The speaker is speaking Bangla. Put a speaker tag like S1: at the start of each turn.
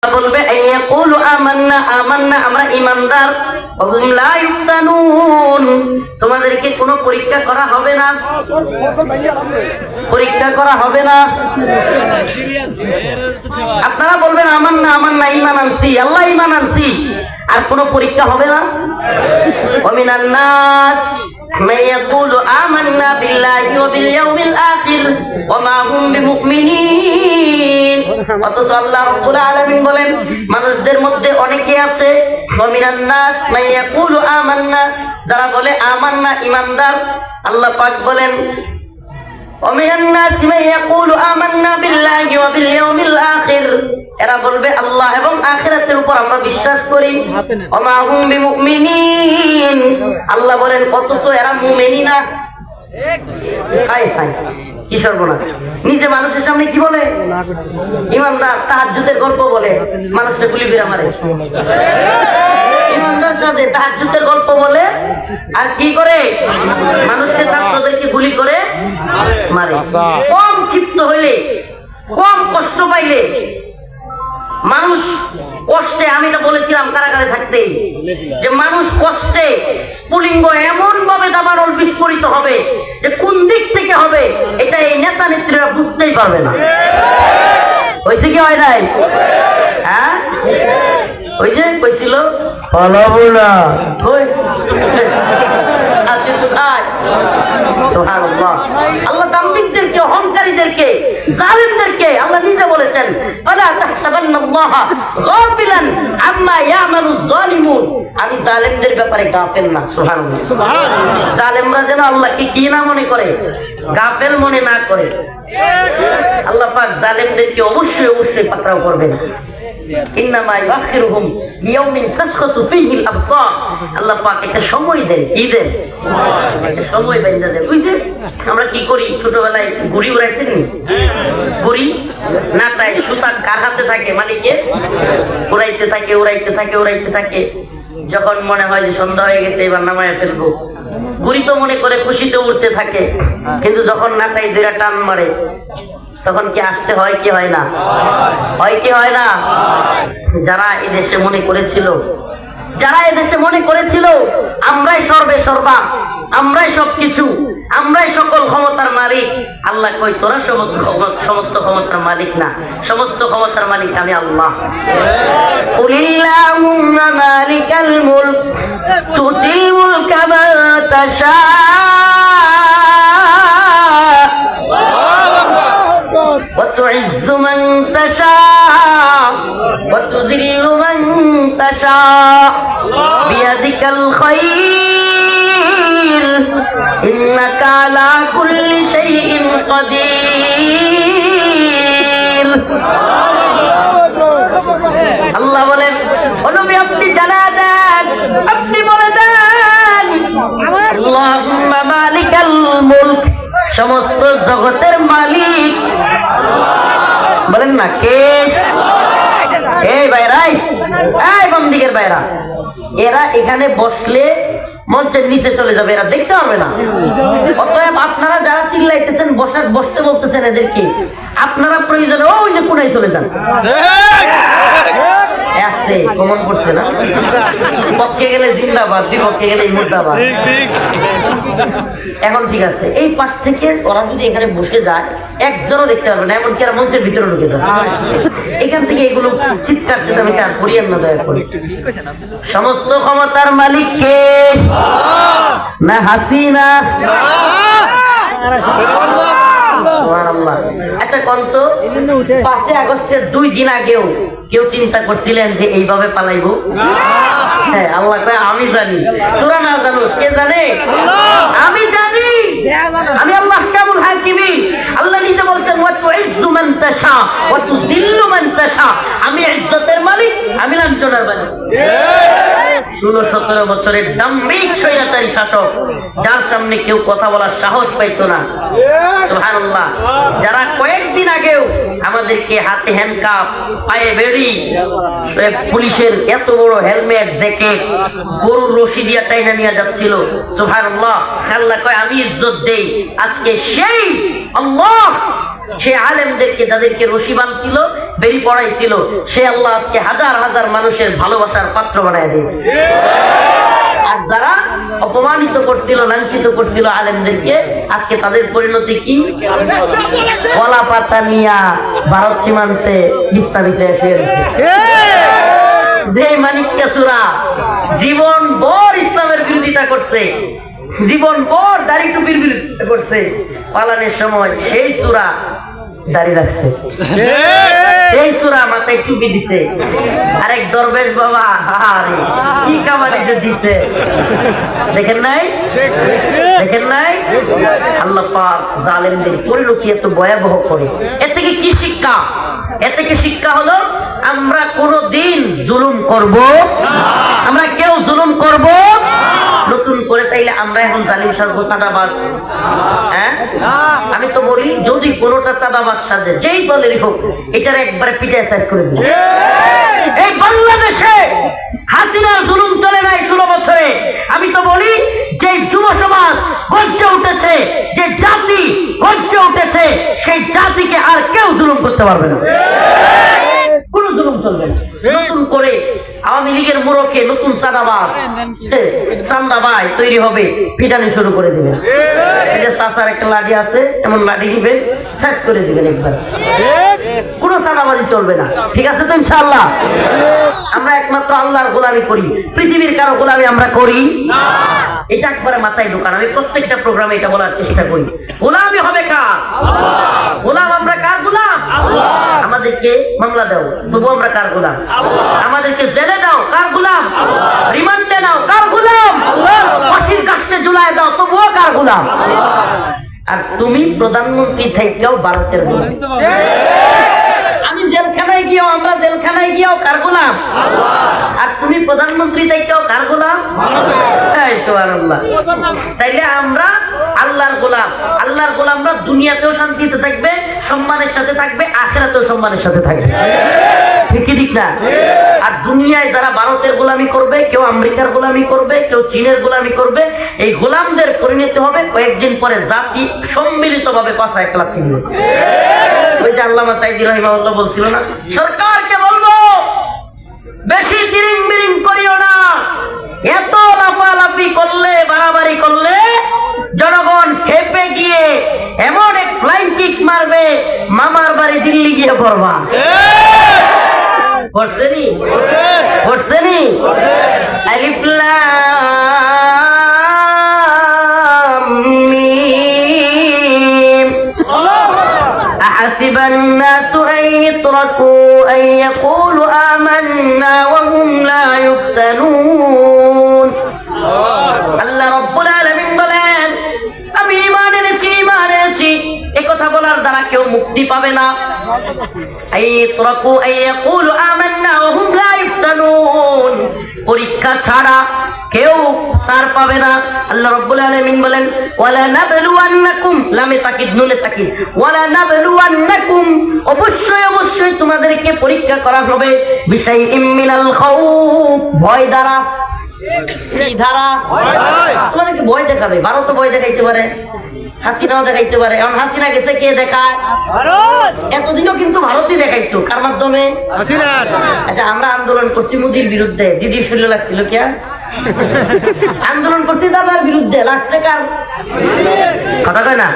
S1: বলবে ইয়াকুলু আমান্না আমান্না, আমরা ঈমানদার। ওহুম লা ইফতানুন, তোমাদেরকে কোনো পরীক্ষা করা হবে না, পরীক্ষা করা হবে না। আপনারা বলবেন আমান্না আমান্না, ঈমান আনছি, আল্লাহ ঈমান আনছি, আর কোনো পরীক্ষা হবে না। ওয়া মিনান নাস মান ইয়াকুলু আমান্না বিল্লাহি ওয়া বিল ইয়াউমিল আখির ওয়া মা হুম বিমুমিনিন। অথচ আল্লাহ রাব্বুল আলামিন বলেন মানুষদের মধ্যে অনেকে আছে ওয়া মিনান নাস মান ইয়াকুলু আমান্না, যারা বলে আমান্না ঈমানদার। আল্লাহ পাক বলেন ওয়া মিনান নাস মান ইয়াকুলু আমান্না বিল্লাহি ওয়া বিল ইয়াউমিল আখির, এরা বলবে আল্লাহ এবং আখিরাতের উপর আমরা বিশ্বাস করি। ওয়া মা হুম বিমুমিনিন, আল্লাহ বলেন অথচ এরা মুমিনই না। হায় হায়, কি সর্বনাশ! নিজে মানুষের সামনে কি বলে ঈমানদার, তাহাজ্জুদের গল্প বলে, মানুষের গুলি করে মারে। ঈমানদার সাথে তাহাজ্জুদের গল্প বলে আর কি করে মানুষকে, ছাত্রদেরকে গুলি করে মারে। কম ক্ষিপ্ত হইলে, কম কষ্ট পাইলে মানুষ কষ্টে, আমি এটা বলেছিলাম কারাগারে থাকতে, যে মানুষ কষ্টে স্ফুলিঙ্গ এমন ভাবে দাবানল বিস্ফোরিত হবে যে কোন দিক থেকে হবে এটা এই নেতা নেত্রীরা বুঝতেই পারবে না। হয়েছে কি হয় নাই? হ্যাঁ হয়েছে, কইছিল পালাবো না, আজকে তো খায়। সুবহানাল্লাহ, আল্লাহ দাম্ভিকদেরকে, অহংকারীদেরকে, জালিমদেরকে আল্লাহ নিজে বলেছেন ফালা তাহসাবান্নাল্লাহা গাফিলান আম্মা ইয়ামালুজ জালিমুন, আমি জালিমদের ব্যাপারে গাফেল না। সুবহানাল্লাহ, জালিমরা যেন আল্লাহকে কি না মনে করে, গাফেল মনে না করে। আল্লাহ পাক জালিমদেরকে অবশ্যই অবশ্যই পাকড়াও করবেন। ইন্নামা ইউআখিরুহুম বিয়াউমিন তাশখাসু ফীহিল আবসার, আল্লাহ পাক একটা সময় দেন, কি দেন? একটা সময় বেঁধে দেন। ওই যে আমরা কি করি ছোটবেলায়, ঘুড়ি উড়াইছেন নি? ঘুড়ি নাটায় সুতা কার হাতে থাকে? মালিকে। উড়াইতে থাকে উড়াইতে থাকে উড়াইতে থাকে, যখন মনে হয় যে সন্ধ্যা হয়ে গেছে এবার নামায় ফেলবো, ঘুড়ি তো মনে করে খুশিতে উড়তে থাকে, কিন্তু যখন নাটাই দুইটা টান মারে তখন কি আসতে হয় কি হয় না? হয় কি হয় না? যারা এদেশে মনে করেছিল, যারা এদেশে মনে করেছিল আমরাই সর্বে সর্বা, আমরাই সবকিছু, আমরাই সকল ক্ষমতার মালিক, আল্লাহ কই তোরা সমস্ত ক্ষমতার মালিক না, সমস্ত ক্ষমতার মালিক আমি আল্লাহ। কুলিল্লাহুম্মা মালিকাল মুলক তুতিল মুলকা মান তাশা وتعز من تشاء وتذل من تشاء بيدك الخير إنك على كل شيء قدير। আল্লাহ বলেন নবী আপনি জানা দেন, আপনি বলে দেন আল্লাহুম্মা মালিকাল মুলক, সমস্ত জগতের মালিক। বলেন না কে? এই ভাইরাই, এই বন্দিকের ভাইরা, এরা এখানে বসলে মঞ্চের নিচে চলে যাবে, এরা দেখতে পারবে না। অতএব আপনারা যারা চিল্লাইতেছেন, বসতে বলতেছেন এদেরকে, আপনারা প্রয়োজনে ওই যে কোনায় চলে যান। আস্তে কমন করছে না, পক্ষে গেলে জিন্দাবাদ, বিপক্ষে গেলে মুর্দাবাদ। এখন ঠিক আছে, এই পাশ থেকে ওরা যদি এখানে বসে যায় একজনও দেখতে পারবে না, এমনকি এরা মঞ্চের ভিতরে ঢুকে যাবে। এখান থেকে এগুলো চিৎকার চেঁচামেচি করিয়েন না দয়া করে। সমস্ত ক্ষমতার মালিক কে? না হাসিনা? আচ্ছা কন্ত 5 আগস্টের 2 দিন আগেও কেউ চিন্তা করছিলেন যে এইভাবে পালাইবো? হ্যাঁ, আল্লাহ কয় আমি জানি, তোরা না জানোস, কে জানে? আমি জানি, আমি আল্লাহ কামুল হাকিমিন। আল্লাহ নিজে বলছেন ওয়া তুইজ্জু মান তাশা ওয়া তুযিল্লু মান তাশা, আমি ইজ্জতের মালিক, আমি লাঞ্ছনার মালিক। 16-17 বছরের দাম্ভিক স্বৈরাচারী শাসক, যার সামনে কেউ কথা বলার সাহস পাইতো না। সুবহানাল্লাহ, যারা কয়েকদিন আগেও আমাদেরকে হাতে হ্যান্ডকাপ, পায়ে বেড়ি, পুলিশের এত বড় হেলমেট, জ্যাকেট, গরুর রশি দিয়া টাইনা নিয়ে যাচ্ছিল। সুবহানাল্লাহ, আল্লাহ কয় আমি ইজ্জত দেই। আজকে সেই আল্লাহ সে আলেমদেরকে যাদেরকে রশি বাঁধছিল, বেরি পড়াইছিল, সে আল্লাহ আজকে হাজার হাজার মানুষের ভালোবাসার পাত্র বানায় দিয়েছে। আর যারা অপমানিত করছিল, লাঞ্ছিত করছিল আলেমদেরকে, আজকে তাদের পরিণতি কি? কলা পাতা নিয়া ভারত সীমান্তে বিস্তা বিছায় শুয়ে রয়েছে। যে মানিক্যা সূরা জীবন ভর ইসলামের বিরোধিতা করছে, জীবন ভর দাড়ি টুপির বিরোধিতা করছে, পালানের সময় সেই সূরা দাড়ি রাখছে, সেই সূরা মাথায় টুপি দিছে। আরেক দরবেশ বাবা আরে কি কামারি যে দিছে, দেখেন নাই? দেখেন নাই? আল্লাহ পাক জালেমদের পরিণতি এত ভয়াবহ করে। এর থেকে কি শিক্ষা? এর থেকে শিক্ষা হলো আমরা কোনদিন জুলুম করব না, আমরা কেউ জুলুম করব নতুন করে। তাইলে আমরা এখন জালিম সাজবো, চাঁদাবাজ? হ্যাঁ, আমি তো বলি যদি কোনোটা চাঁদাবাজ সাজে, যেই দলেরই হোক, এটার একবারে পিঠে সাইজ করে দিই। এই বাংলাদেশে হাসিনার জুলুম চলে নাই 16 বছরে। আমি তো বলি যে যুব সমাজ গর্জে উঠেছে, যে জাতি গর্জে উঠেছে, সেই জাতিকে আর কেউ জুলুম করতে পারবে না, কোন জুলুম চলবে না। নতুন করে আওয়ামী লীগের মোড়কে নতুন চাঁদাবাজ চান্দা ভাই তৈরি হবে, পিটানি শুরু করে দিবেন। এই যে চাচার একটা লাঠি আছে, এমন লাঠি দিবেন, শেষ করে দিবেন একবার, কোন চাঁদাবাজি চলবে না। ঠিক আছে তো ইনশাআল্লাহ? আমরা একমাত্র আল্লাহর গোলামি করি, পৃথিবীর কারো গোলামি আমরা করি না। এটা একবারে মাথায় ঢোকান। আমি প্রত্যেকটা প্রোগ্রামে এটা বলার চেষ্টা করি, গোলামি হবে কার? গোলাম আমরা কার গোলাম? আমাদেরকে মামলা দাও, তবু আমরা কার গোলাম? আমাদেরকে জেলে দাও, কার গোলাম? রিমান্ডে নাও, কার গোলাম? ফাঁসির কাস্টে ঝুলায় দাও, তবুও কার গোলাম? আর তুমি প্রধানমন্ত্রী থেকেও ভারতের গোলাম। আমি জেলখানায় গিয়েও, আমরা জেলখানায় গিয়েও কার গোলাম? আর তুমি প্রধানমন্ত্রী থেকেও কার গোলাম? সুবহানাল্লাহ। তাইলে আমরা আল্লাহর গোলাম। আল্লাহর গোলামরা দুনিয়াতেও শান্তিতে থাকবে, সম্মানের সাথে থাকবে, আখিরাতেও সম্মানের সাথে থাকবে। ঠিক না? আর দুনিয়ায় যারা ভারতের গোলামি করবে, কেউ আমেরিকার গোলামি করবে, কেউ চীনের গোলামি করবে, এই গোলামদের পরিণতি হবে কয়েকদিন পরে জাতি সম্মিলিত ভাবে পাশা একলা কিনবে। ওই যে আল্লামা সাইদি রাহিমাহুল্লাহ বলছিল না, সরকারকে বলবো বেশি তিরিং বিরিং করিও না, এত লাফালাফি করলে, বাড়াবাড়ি করলে জনগণ খেপে গিয়ে এমন এক ফ্লাইং কিক মারবে, মামার বাড়ি দিল্লি গিয়ে পড়বা। পড়ছেনি? পড়ছেনি? আলিফ লাম মিম। আহাসিবান নাসু আন ইতরাকু আন ইয়াকুলু আমান্না ওয়া হুম লা ইফতানুন। আল্লাহ রাব্বুল আলামিন বলেন, আমি ঈমান এনেছি, ঈমান এনেছি, এই কথা বলার দ্বারা কেউ মুক্তি পাবে না। পরীক্ষা ছাড়া কেউ সার পাবে না। আল্লাহ রাব্বুল আলামিন বলেন, ওয়ালা নাবলুওয়ান্নাকুম, লামে তাকিদ নুনে তাকিদ, ওয়ালা নাবলুওয়ান্নাকুম, অবশ্যই অবশ্যই তোমাদেরকে পরীক্ষা করা হবে, বিশাইইম মিনাল খাউফ, ভয় দ্বারা। কি ধারা? তোমাদেরকে ভয় দেখাবে। ভারতও ভয় দেখাইতে পারে, হাসিনাও দেখাইতে পারে। এখন হাসিনা গেছে, কে দেখায়? এতদিনও কিন্তু ভারতই দেখাইতো, কার মাধ্যমে? আচ্ছা, আমরা আন্দোলন করছি মোদির বিরুদ্ধে, দিদির শরীরে লাগছিল কে? আন্দোলন করছি দাদার বিরুদ্ধে, লাগছে কার? কথা কয় না?